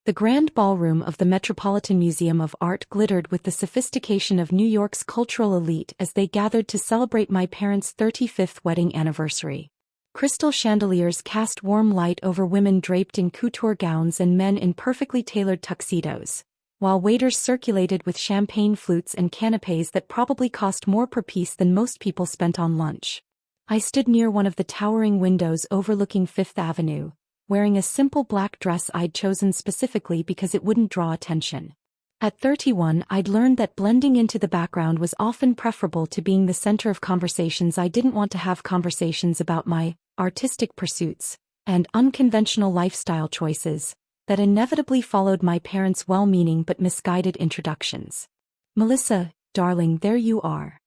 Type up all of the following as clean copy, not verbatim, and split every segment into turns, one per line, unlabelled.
The grand ballroom of the Metropolitan Museum of Art glittered with the sophistication of New York's cultural elite as they gathered to celebrate my parents' 35th wedding anniversary. Crystal chandeliers cast warm light over women draped in couture gowns and men in perfectly tailored tuxedos, while waiters circulated with champagne flutes and canapes that probably cost more per piece than most people spent on lunch. I stood near one of the towering windows overlooking Fifth Avenue, wearing a simple black dress I'd chosen specifically because it wouldn't draw attention. At 31, I'd learned that blending into the background was often preferable to being the center of conversations I didn't want to have, conversations about my artistic pursuits and unconventional lifestyle choices that inevitably followed my parents' well-meaning but misguided introductions. "Melissa, darling, there you are."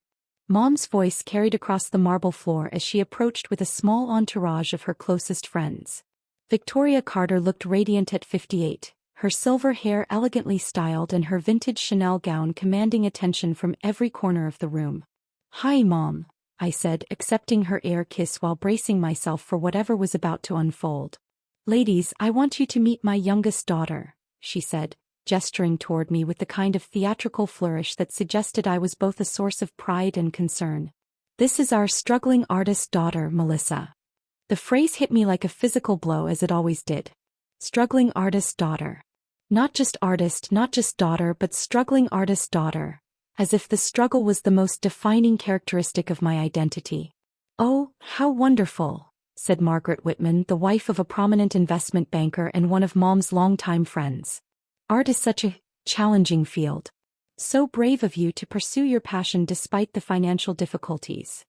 Mom's voice carried across the marble floor as she approached with a small entourage of her closest friends. Victoria Carter looked radiant at 58, her silver hair elegantly styled and her vintage Chanel gown commanding attention from every corner of the room. "Hi, Mom," I said, accepting her air kiss while bracing myself for whatever was about to unfold. "Ladies, I want you to meet my youngest daughter," she said, gesturing toward me with the kind of theatrical flourish that suggested I was both a source of pride and concern. "This is our struggling artist daughter, Melissa." The phrase hit me like a physical blow, as it always did. Struggling artist daughter. Not just artist, not just daughter, but struggling artist daughter, as if the struggle was the most defining characteristic of my identity. "Oh, how wonderful," said Margaret Whitman, the wife of a prominent investment banker and one of Mom's longtime friends. "Art is such a challenging field. So brave of you to pursue your passion despite the financial difficulties."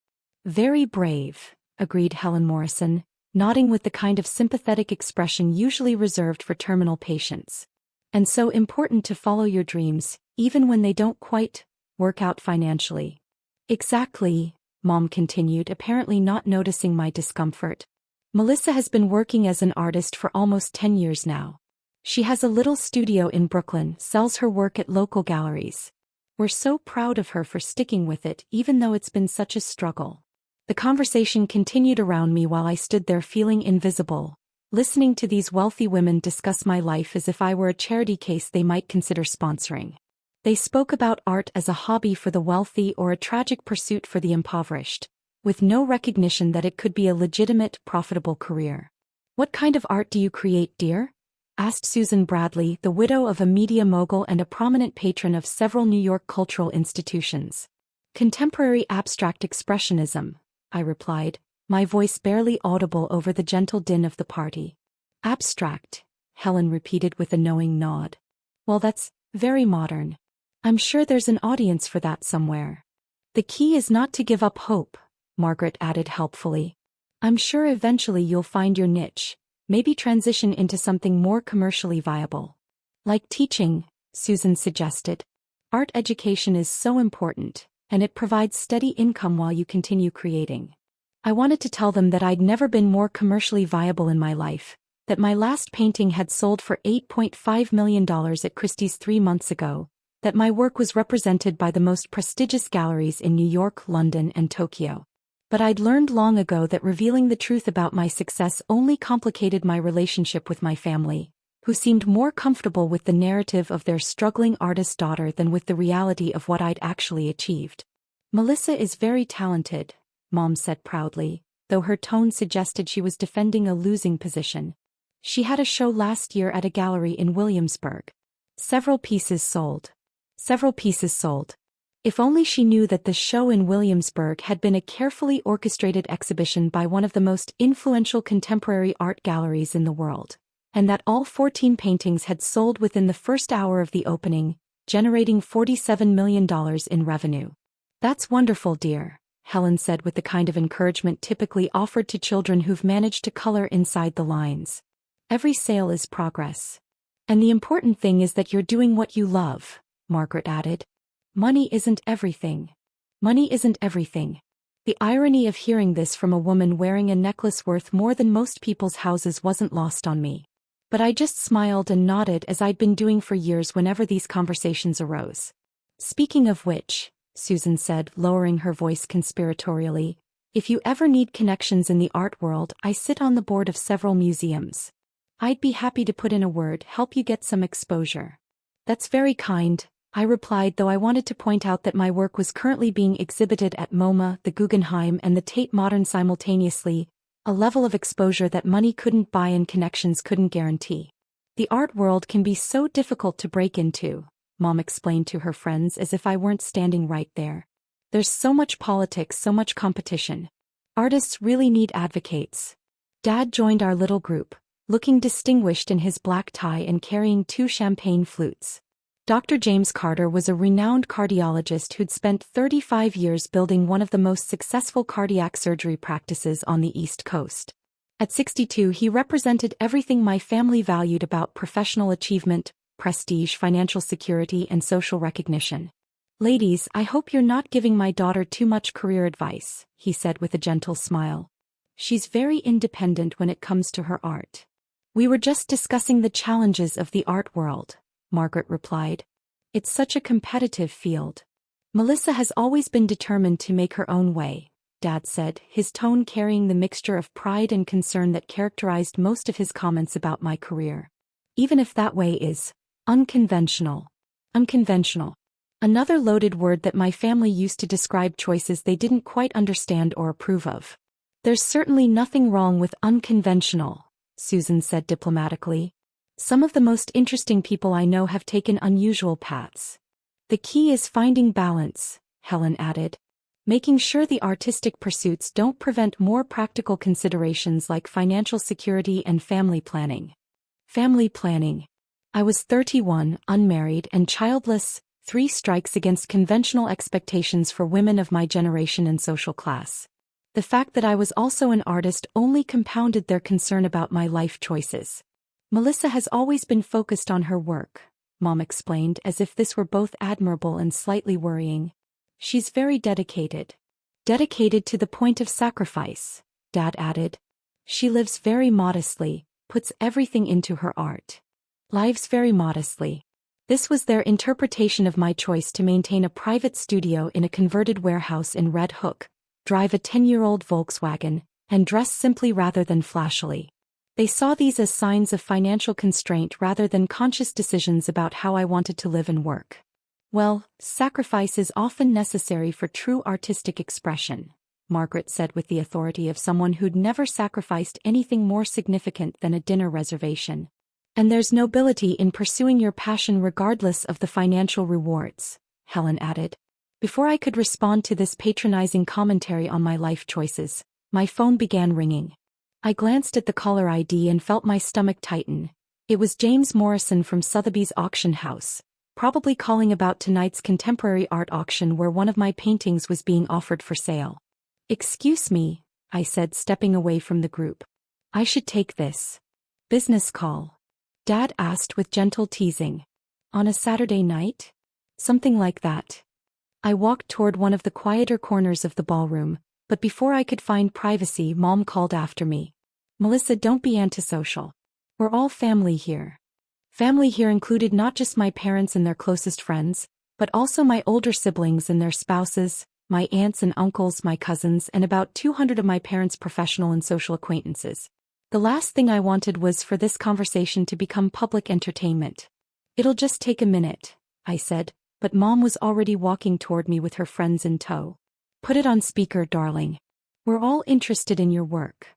"Very brave," agreed Helen Morrison, nodding with the kind of sympathetic expression usually reserved for terminal patients. "And so important to follow your dreams, even when they don't quite work out financially." "Exactly," Mom continued, apparently not noticing my discomfort. "Melissa has been working as an artist for almost 10 years now. She has a little studio in Brooklyn, sells her work at local galleries. We're so proud of her for sticking with it, even though it's been such a struggle." The conversation continued around me while I stood there feeling invisible, listening to these wealthy women discuss my life as if I were a charity case they might consider sponsoring. They spoke about art as a hobby for the wealthy or a tragic pursuit for the impoverished, with no recognition that it could be a legitimate, profitable career. "What kind of art do you create, dear?" asked Susan Bradley, the widow of a media mogul and a prominent patron of several New York cultural institutions. "Contemporary abstract expressionism," I replied, my voice barely audible over the gentle din of the party. "Abstract," Helen repeated with a knowing nod. "Well, that's very modern. I'm sure there's an audience for that somewhere." "The key is not to give up hope," Margaret added helpfully. "I'm sure eventually you'll find your niche, maybe transition into something more commercially viable." "Like teaching," Susan suggested. "Art education is so important, and it provides steady income while you continue creating." I wanted to tell them that I'd never been more commercially viable in my life, that my last painting had sold for $8.5 million at Christie's 3 months ago, that my work was represented by the most prestigious galleries in New York, London, and Tokyo. But I'd learned long ago that revealing the truth about my success only complicated my relationship with my family, who seemed more comfortable with the narrative of their struggling artist daughter than with the reality of what I'd actually achieved. "Melissa is very talented," Mom said proudly, though her tone suggested she was defending a losing position. "She had a show last year at a gallery in Williamsburg. Several pieces sold. If only she knew that the show in Williamsburg had been a carefully orchestrated exhibition by one of the most influential contemporary art galleries in the world, and that all 14 paintings had sold within the first hour of the opening, generating $47 million in revenue." "That's wonderful, dear," Helen said with the kind of encouragement typically offered to children who've managed to color inside the lines. "Every sale is progress. And the important thing is that you're doing what you love," Margaret added. Money isn't everything. The irony of hearing this from a woman wearing a necklace worth more than most people's houses wasn't lost on me. But I just smiled and nodded as I'd been doing for years whenever these conversations arose. "Speaking of which," Susan said, lowering her voice conspiratorially, "if you ever need connections in the art world, I sit on the board of several museums. I'd be happy to put in a word, help you get some exposure. That's very kind, I replied, though I wanted to point out that my work was currently being exhibited at MoMA, the Guggenheim and the Tate Modern simultaneously, a level of exposure that money couldn't buy and connections couldn't guarantee. The art world can be so difficult to break into, Mom explained to her friends as if I weren't standing right there. There's so much politics, so much competition. Artists really need advocates. Dad joined our little group, looking distinguished in his black tie and carrying 2 champagne flutes. Dr. James Carter was a renowned cardiologist who'd spent 35 years building one of the most successful cardiac surgery practices on the East Coast. At 62, he represented everything my family valued about professional achievement, prestige, financial security, and social recognition. Ladies, I hope you're not giving my daughter too much career advice, he said with a gentle smile. She's very independent when it comes to her art. We were just discussing the challenges of the art world, Margaret replied. It's such a competitive field. Melissa has always been determined to make her own way, Dad said, his tone carrying the mixture of pride and concern that characterized most of his comments about my career. Even if that way is unconventional. Unconventional. Another loaded word that my family used to describe choices they didn't quite understand or approve of. There's certainly nothing wrong with unconventional, Susan said diplomatically. Some of the most interesting people I know have taken unusual paths. The key is finding balance, Helen added. Making sure the artistic pursuits don't prevent more practical considerations like financial security and family planning. Family planning. I was 31, unmarried and childless, 3 strikes against conventional expectations for women of my generation and social class. The fact that I was also an artist only compounded their concern about my life choices. Melissa has always been focused on her work, Mom explained as if this were both admirable and slightly worrying. She's very dedicated. Dedicated to the point of sacrifice, Dad added. She lives very modestly, puts everything into her art. Lives very modestly. This was their interpretation of my choice to maintain a private studio in a converted warehouse in Red Hook, drive a 10-year-old Volkswagen, and dress simply rather than flashily. They saw these as signs of financial constraint rather than conscious decisions about how I wanted to live and work. Well, sacrifice is often necessary for true artistic expression, Margaret said with the authority of someone who'd never sacrificed anything more significant than a dinner reservation. And there's nobility in pursuing your passion regardless of the financial rewards, Helen added. Before I could respond to this patronizing commentary on my life choices, my phone began ringing. I glanced at the caller ID and felt my stomach tighten. It was James Morrison from Sotheby's auction house, probably calling about tonight's contemporary art auction where one of my paintings was being offered for sale. Excuse me, I said, stepping away from the group. I should take this business call. Dad asked with gentle teasing. On a Saturday night? Something like that. I walked toward one of the quieter corners of the ballroom, but before I could find privacy, Mom called after me. Melissa, don't be antisocial. We're all family here. Family here included not just my parents and their closest friends, but also my older siblings and their spouses, my aunts and uncles, my cousins, and about 200 of my parents' professional and social acquaintances. The last thing I wanted was for this conversation to become public entertainment. It'll just take a minute, I said, but Mom was already walking toward me with her friends in tow. Put it on speaker, darling. We're all interested in your work.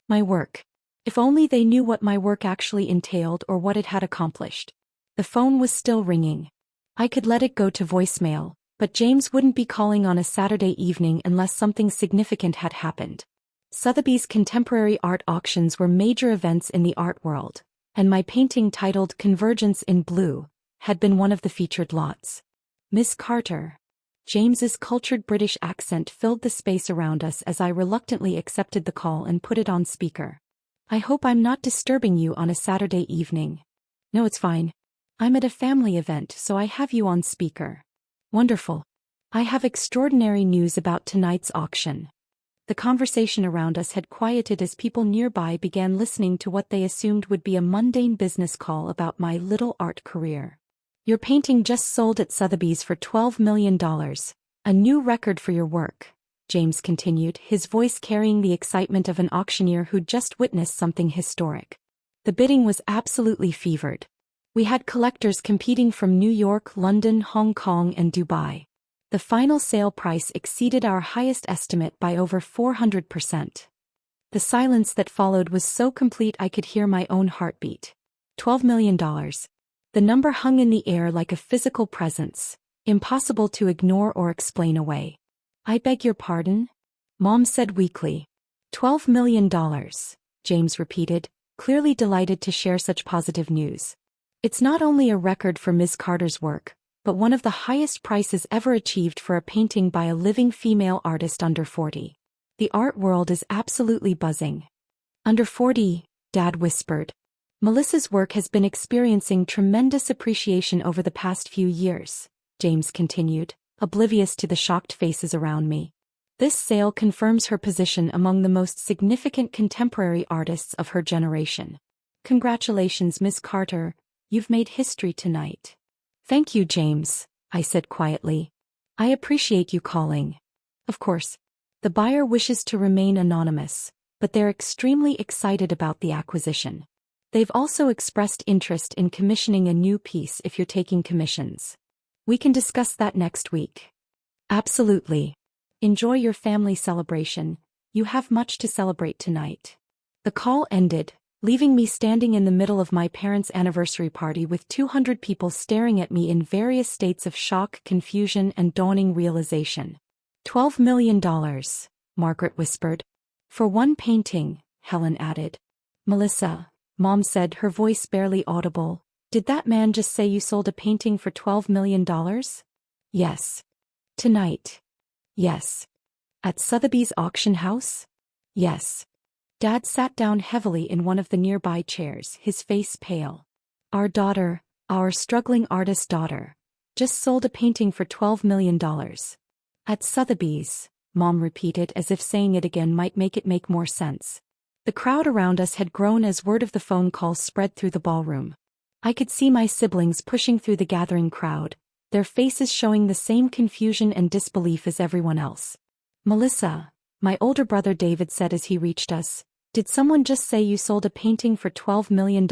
My work. If only they knew what my work actually entailed or what it had accomplished. The phone was still ringing. I could let it go to voicemail, but James wouldn't be calling on a Saturday evening unless something significant had happened. Sotheby's contemporary art auctions were major events in the art world, and my painting titled Convergence in Blue had been one of the featured lots. Miss Carter. James's cultured British accent filled the space around us as I reluctantly accepted the call and put it on speaker. I hope I'm not disturbing you on a Saturday evening. No, it's fine. I'm at a family event, so I have you on speaker. Wonderful. I have extraordinary news about tonight's auction. The conversation around us had quieted as people nearby began listening to what they assumed would be a mundane business call about my little art career. Your painting just sold at Sotheby's for $12 million, a new record for your work, James continued, his voice carrying the excitement of an auctioneer who'd just witnessed something historic. The bidding was absolutely fevered. We had collectors competing from New York, London, Hong Kong, and Dubai. The final sale price exceeded our highest estimate by over 400%. The silence that followed was so complete I could hear my own heartbeat. $12 million. The number hung in the air like a physical presence, impossible to ignore or explain away. I beg your pardon? Mom said weakly. $12 million, James repeated, clearly delighted to share such positive news. It's not only a record for Ms. Carter's work, but one of the highest prices ever achieved for a painting by a living female artist under 40. The art world is absolutely buzzing. Under 40, Dad whispered. Melissa's work has been experiencing tremendous appreciation over the past few years, James continued, oblivious to the shocked faces around me. This sale confirms her position among the most significant contemporary artists of her generation. Congratulations, Miss Carter, you've made history tonight. Thank you, James, I said quietly. I appreciate you calling. Of course, the buyer wishes to remain anonymous, but they're extremely excited about the acquisition. They've also expressed interest in commissioning a new piece if you're taking commissions. We can discuss that next week. Absolutely. Enjoy your family celebration, you have much to celebrate tonight. The call ended, leaving me standing in the middle of my parents' anniversary party with 200 people staring at me in various states of shock, confusion, and dawning realization. $12 million, Margaret whispered. For one painting, Helen added. Melissa, Mom said, her voice barely audible, did that man just say you sold a painting for $12 million? Yes. Tonight. Yes. At Sotheby's auction house? Yes. Dad sat down heavily in one of the nearby chairs, his face pale. Our daughter, our struggling artist daughter, just sold a painting for $12 million. At Sotheby's, Mom repeated as if saying it again might make it make more sense. The crowd around us had grown as word of the phone call spread through the ballroom. I could see my siblings pushing through the gathering crowd, their faces showing the same confusion and disbelief as everyone else. Melissa, my older brother David said as he reached us, did someone just say you sold a painting for $12 million?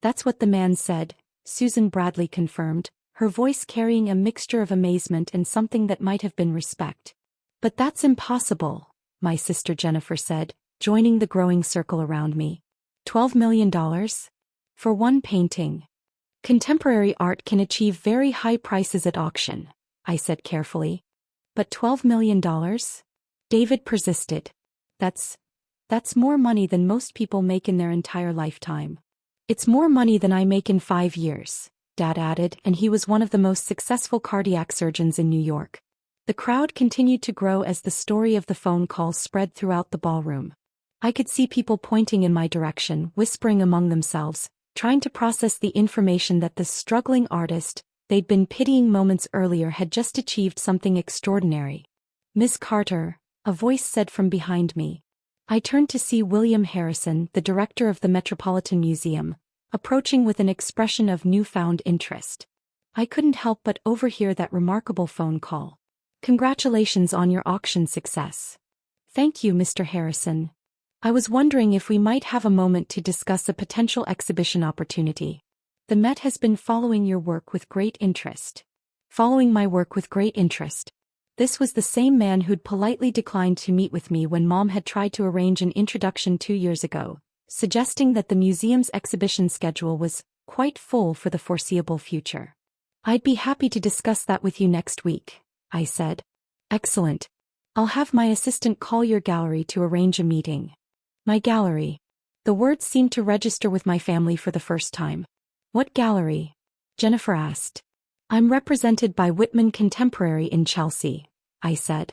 That's what the man said, Susan Bradley confirmed, her voice carrying a mixture of amazement and something that might have been respect. But that's impossible, my sister Jennifer said, joining the growing circle around me. $12 million? For one painting. Contemporary art can achieve very high prices at auction, I said carefully. But $12 million? David persisted. That's more money than most people make in their entire lifetime. It's more money than I make in 5 years, Dad added, and he was one of the most successful cardiac surgeons in New York. The crowd continued to grow as the story of the phone call spread throughout the ballroom. I could see people pointing in my direction, whispering among themselves, trying to process the information that the struggling artist they'd been pitying moments earlier had just achieved something extraordinary. Miss Carter, a voice said from behind me. I turned to see William Harrison, the director of the Metropolitan Museum, approaching with an expression of newfound interest. I couldn't help but overhear that remarkable phone call. Congratulations on your auction success. Thank you, Mr. Harrison. I was wondering if we might have a moment to discuss a potential exhibition opportunity. The Met has been following your work with great interest. Following my work with great interest. This was the same man who'd politely declined to meet with me when Mom had tried to arrange an introduction 2 years ago, suggesting that the museum's exhibition schedule was quite full for the foreseeable future. I'd be happy to discuss that with you next week, I said. Excellent. I'll have my assistant call your gallery to arrange a meeting. My gallery. The words seemed to register with my family for the first time. What gallery? Jennifer asked. I'm represented by Whitman Contemporary in Chelsea, I said.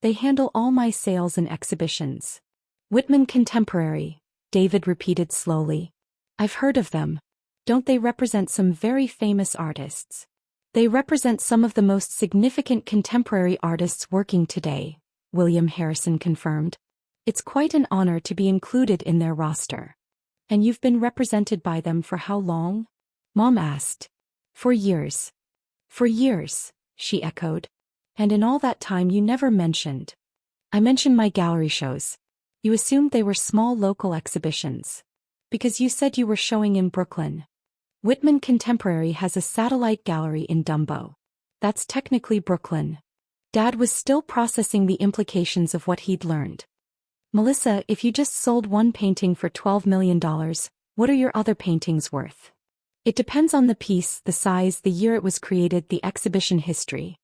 They handle all my sales and exhibitions. Whitman Contemporary, David repeated slowly. I've heard of them. Don't they represent some very famous artists? They represent some of the most significant contemporary artists working today, William Harrison confirmed. It's quite an honor to be included in their roster. And you've been represented by them for how long? Mom asked. For years. For years, she echoed. And in all that time you never mentioned. I mentioned my gallery shows. You assumed they were small local exhibitions. Because you said you were showing in Brooklyn. Whitman Contemporary has a satellite gallery in Dumbo. That's technically Brooklyn. Dad was still processing the implications of what he'd learned. Melissa, if you just sold one painting for $12 million, what are your other paintings worth? It depends on the piece, the size, the year it was created, the exhibition history.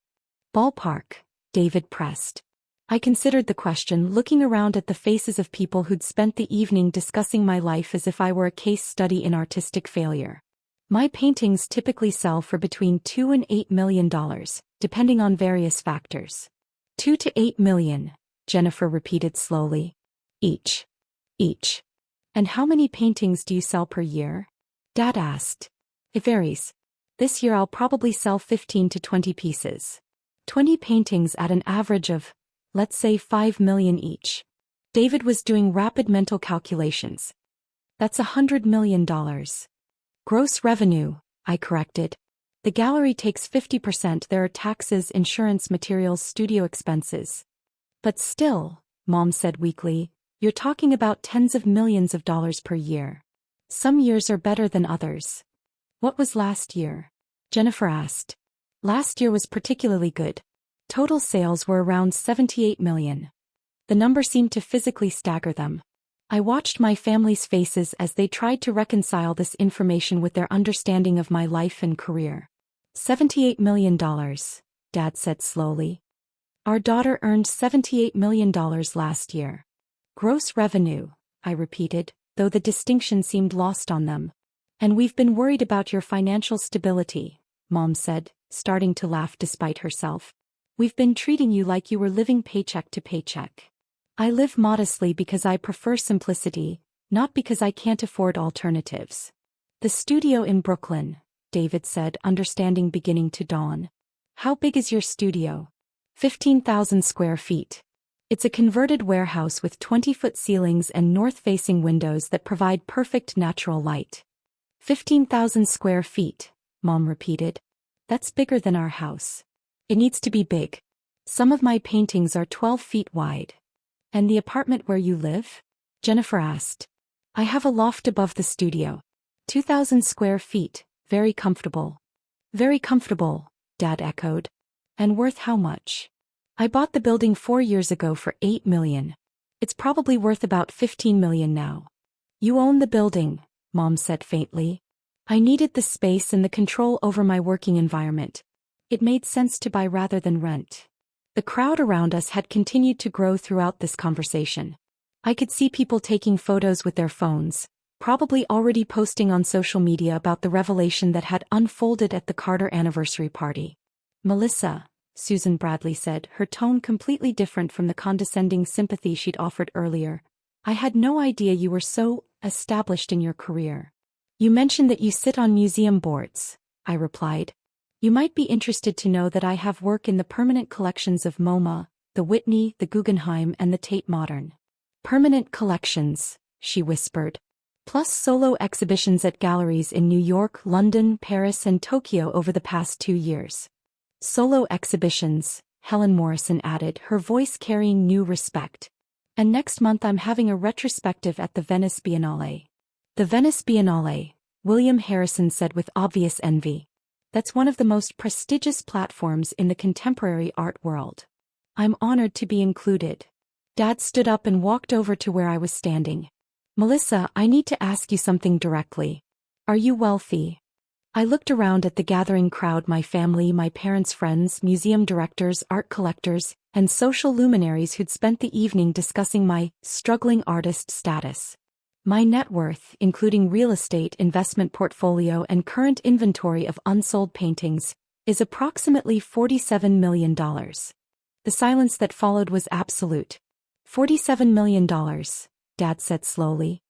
Ballpark, David pressed. I considered the question, looking around at the faces of people who'd spent the evening discussing my life as if I were a case study in artistic failure. My paintings typically sell for between $2 and $8 million, depending on various factors. 2 to 8 million, Jennifer repeated slowly. Each. And how many paintings do you sell per year? Dad asked. It varies. This year I'll probably sell 15 to 20 pieces. 20 paintings at an average of, let's say, 5 million each. David was doing rapid mental calculations. That's $100 million. Gross revenue, I corrected. The gallery takes 50%. There are taxes, insurance, materials, studio expenses. But still, Mom said weakly, you're talking about tens of millions of dollars per year. Some years are better than others. What was last year? Jennifer asked. Last year was particularly good. Total sales were around 78 million. The number seemed to physically stagger them. I watched my family's faces as they tried to reconcile this information with their understanding of my life and career. $78 million, Dad said slowly. Our daughter earned $78 million last year. Gross revenue, I repeated, though the distinction seemed lost on them. And we've been worried about your financial stability, Mom said, starting to laugh despite herself. We've been treating you like you were living paycheck to paycheck. I live modestly because I prefer simplicity, not because I can't afford alternatives. The studio in Brooklyn, David said, understanding beginning to dawn. How big is your studio? 15,000 square feet. It's a converted warehouse with 20-foot ceilings and north-facing windows that provide perfect natural light. 15,000 square feet, Mom repeated. That's bigger than our house. It needs to be big. Some of my paintings are 12 feet wide. And the apartment where you live? Jennifer asked. I have a loft above the studio. 2,000 square feet, very comfortable. Very comfortable, Dad echoed. And worth how much? I bought the building 4 years ago for $8 million. It's probably worth about $15 million now. You own the building, Mom said faintly. I needed the space and the control over my working environment. It made sense to buy rather than rent. The crowd around us had continued to grow throughout this conversation. I could see people taking photos with their phones, probably already posting on social media about the revelation that had unfolded at the Carter anniversary party. Melissa, Susan Bradley said, her tone completely different from the condescending sympathy she'd offered earlier. I had no idea you were so established in your career. You mentioned that you sit on museum boards, I replied. You might be interested to know that I have work in the permanent collections of MoMA, the Whitney, the Guggenheim, and the Tate Modern. Permanent collections, she whispered. Plus solo exhibitions at galleries in New York, London, Paris, and Tokyo over the past 2 years. Solo exhibitions, Helen Morrison added, her voice carrying new respect. And next month I'm having a retrospective at the Venice Biennale. The Venice Biennale, William Harrison said with obvious envy. That's one of the most prestigious platforms in the contemporary art world. I'm honored to be included. Dad stood up and walked over to where I was standing. Melissa, I need to ask you something directly. Are you wealthy? I looked around at the gathering crowd, my family, my parents' friends, museum directors, art collectors, and social luminaries who'd spent the evening discussing my struggling artist status. My net worth, including real estate, investment portfolio, and current inventory of unsold paintings, is approximately $47 million. The silence that followed was absolute. $47 million, Dad said slowly.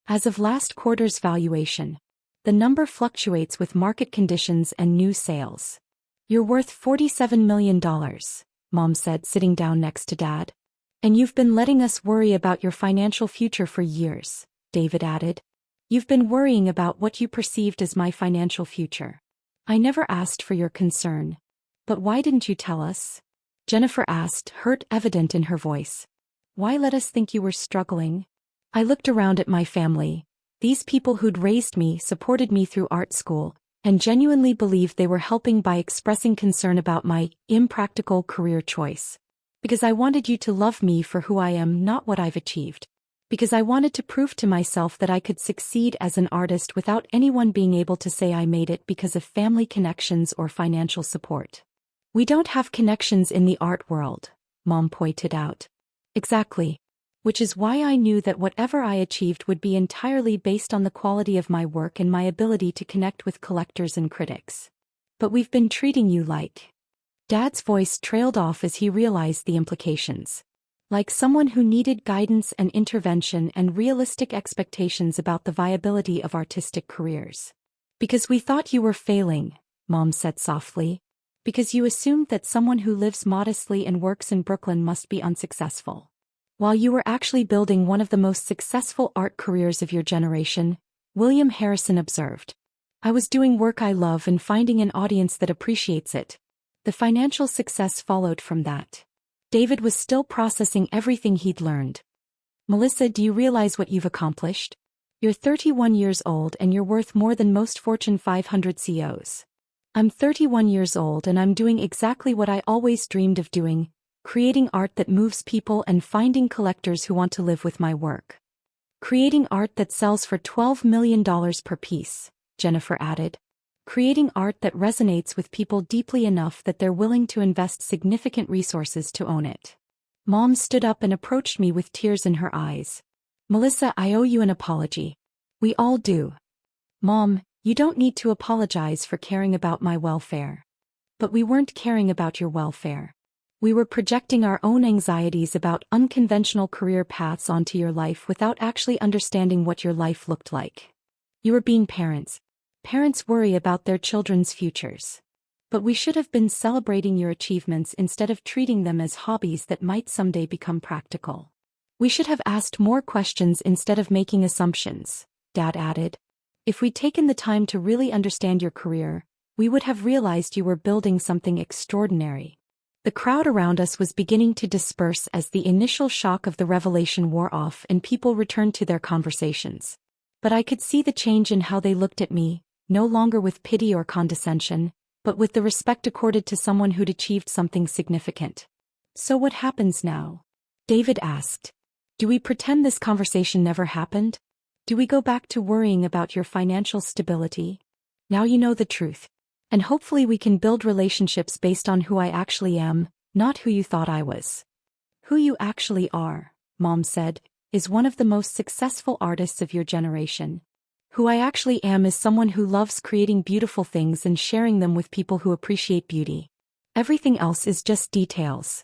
As of last quarter's valuation. The number fluctuates with market conditions and new sales. You're worth $47 million, Mom said, sitting down next to Dad. And you've been letting us worry about your financial future for years, David added. You've been worrying about what you perceived as my financial future. I never asked for your concern. But why didn't you tell us? Jennifer asked, hurt evident in her voice. Why let us think you were struggling? I looked around at my family. These people who'd raised me, supported me through art school, and genuinely believed they were helping by expressing concern about my impractical career choice. Because I wanted you to love me for who I am, not what I've achieved. Because I wanted to prove to myself that I could succeed as an artist without anyone being able to say I made it because of family connections or financial support. We don't have connections in the art world, Mom pointed out. Exactly. Which is why I knew that whatever I achieved would be entirely based on the quality of my work and my ability to connect with collectors and critics. But we've been treating you like... Dad's voice trailed off as he realized the implications. Like someone who needed guidance and intervention and realistic expectations about the viability of artistic careers. Because we thought you were failing, Mom said softly. Because you assumed that someone who lives modestly and works in Brooklyn must be unsuccessful. While you were actually building one of the most successful art careers of your generation, William Harrison observed. I was doing work I love and finding an audience that appreciates it. The financial success followed from that. David was still processing everything he'd learned. Melissa, do you realize what you've accomplished? You're 31 years old and you're worth more than most Fortune 500 CEOs. I'm 31 years old and I'm doing exactly what I always dreamed of doing. Creating art that moves people and finding collectors who want to live with my work. Creating art that sells for $12 million per piece, Jennifer added. Creating art that resonates with people deeply enough that they're willing to invest significant resources to own it. Mom stood up and approached me with tears in her eyes. Melissa, I owe you an apology. We all do. Mom, you don't need to apologize for caring about my welfare. But we weren't caring about your welfare. We were projecting our own anxieties about unconventional career paths onto your life without actually understanding what your life looked like. You were being parents. Parents worry about their children's futures. But we should have been celebrating your achievements instead of treating them as hobbies that might someday become practical. We should have asked more questions instead of making assumptions, Dad added. If we'd taken the time to really understand your career, we would have realized you were building something extraordinary. The crowd around us was beginning to disperse as the initial shock of the revelation wore off and people returned to their conversations. But I could see the change in how they looked at me, no longer with pity or condescension, but with the respect accorded to someone who'd achieved something significant. So what happens now? David asked. Do we pretend this conversation never happened? Do we go back to worrying about your financial stability? Now you know the truth. And hopefully we can build relationships based on who I actually am, not who you thought I was. Who you actually are, Mom said, is one of the most successful artists of your generation. Who I actually am is someone who loves creating beautiful things and sharing them with people who appreciate beauty. Everything else is just details.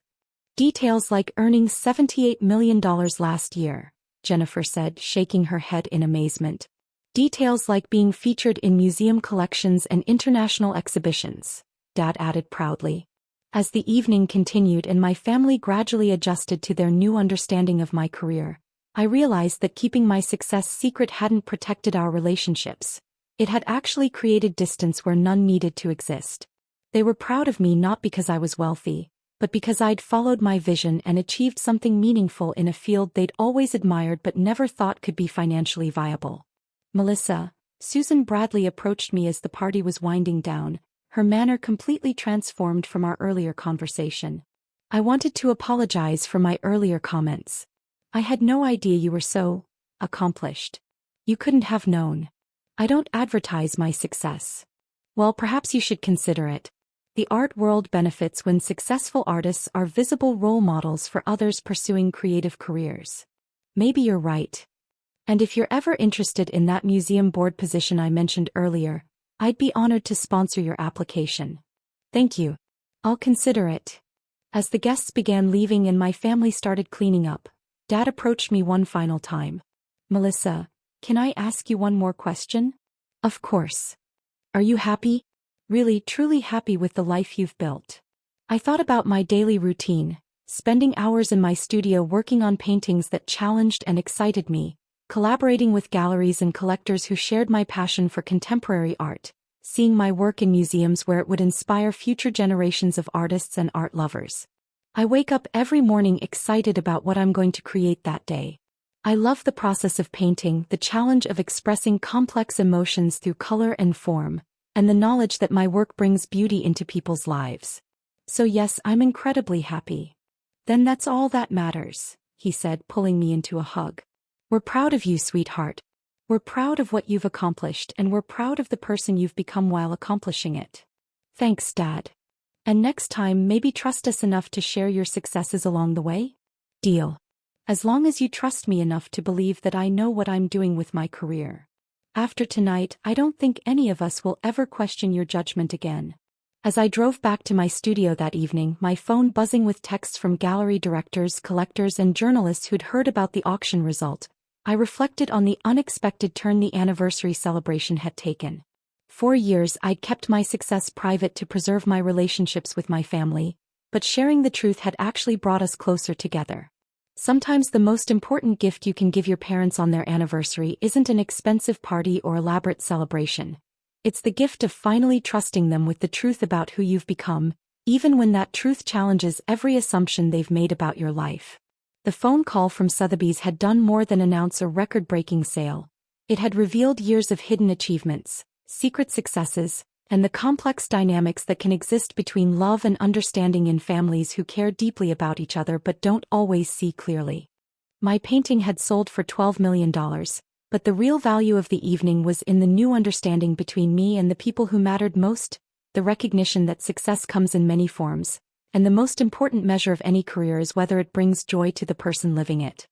Details like earning $78 million last year, Jennifer said, shaking her head in amazement. Details like being featured in museum collections and international exhibitions, Dad added proudly. As the evening continued and my family gradually adjusted to their new understanding of my career, I realized that keeping my success secret hadn't protected our relationships. It had actually created distance where none needed to exist. They were proud of me not because I was wealthy, but because I'd followed my vision and achieved something meaningful in a field they'd always admired but never thought could be financially viable. Melissa, Susan Bradley approached me as the party was winding down, her manner completely transformed from our earlier conversation. I wanted to apologize for my earlier comments. I had no idea you were so accomplished. You couldn't have known. I don't advertise my success. Well, perhaps you should consider it. The art world benefits when successful artists are visible role models for others pursuing creative careers. Maybe you're right. And if you're ever interested in that museum board position I mentioned earlier, I'd be honored to sponsor your application. Thank you. I'll consider it. As the guests began leaving and my family started cleaning up, Dad approached me one final time. Melissa, can I ask you one more question? Of course. Are you happy? Really, truly happy with the life you've built? I thought about my daily routine, spending hours in my studio working on paintings that challenged and excited me, collaborating with galleries and collectors who shared my passion for contemporary art, seeing my work in museums where it would inspire future generations of artists and art lovers. I wake up every morning excited about what I'm going to create that day. I love the process of painting, the challenge of expressing complex emotions through color and form, and the knowledge that my work brings beauty into people's lives. So yes, I'm incredibly happy. Then that's all that matters, he said, pulling me into a hug. We're proud of you, sweetheart. We're proud of what you've accomplished, and we're proud of the person you've become while accomplishing it. Thanks, Dad. And next time, maybe trust us enough to share your successes along the way? Deal. As long as you trust me enough to believe that I know what I'm doing with my career. After tonight, I don't think any of us will ever question your judgment again. As I drove back to my studio that evening, my phone buzzing with texts from gallery directors, collectors, and journalists who'd heard about the auction result, I reflected on the unexpected turn the anniversary celebration had taken. For years, I'd kept my success private to preserve my relationships with my family, but sharing the truth had actually brought us closer together. Sometimes the most important gift you can give your parents on their anniversary isn't an expensive party or elaborate celebration. It's the gift of finally trusting them with the truth about who you've become, even when that truth challenges every assumption they've made about your life. The phone call from Sotheby's had done more than announce a record-breaking sale. It had revealed years of hidden achievements, secret successes, and the complex dynamics that can exist between love and understanding in families who care deeply about each other but don't always see clearly. My painting had sold for $12 million, but the real value of the evening was in the new understanding between me and the people who mattered most, the recognition that success comes in many forms, and the most important measure of any career is whether it brings joy to the person living it.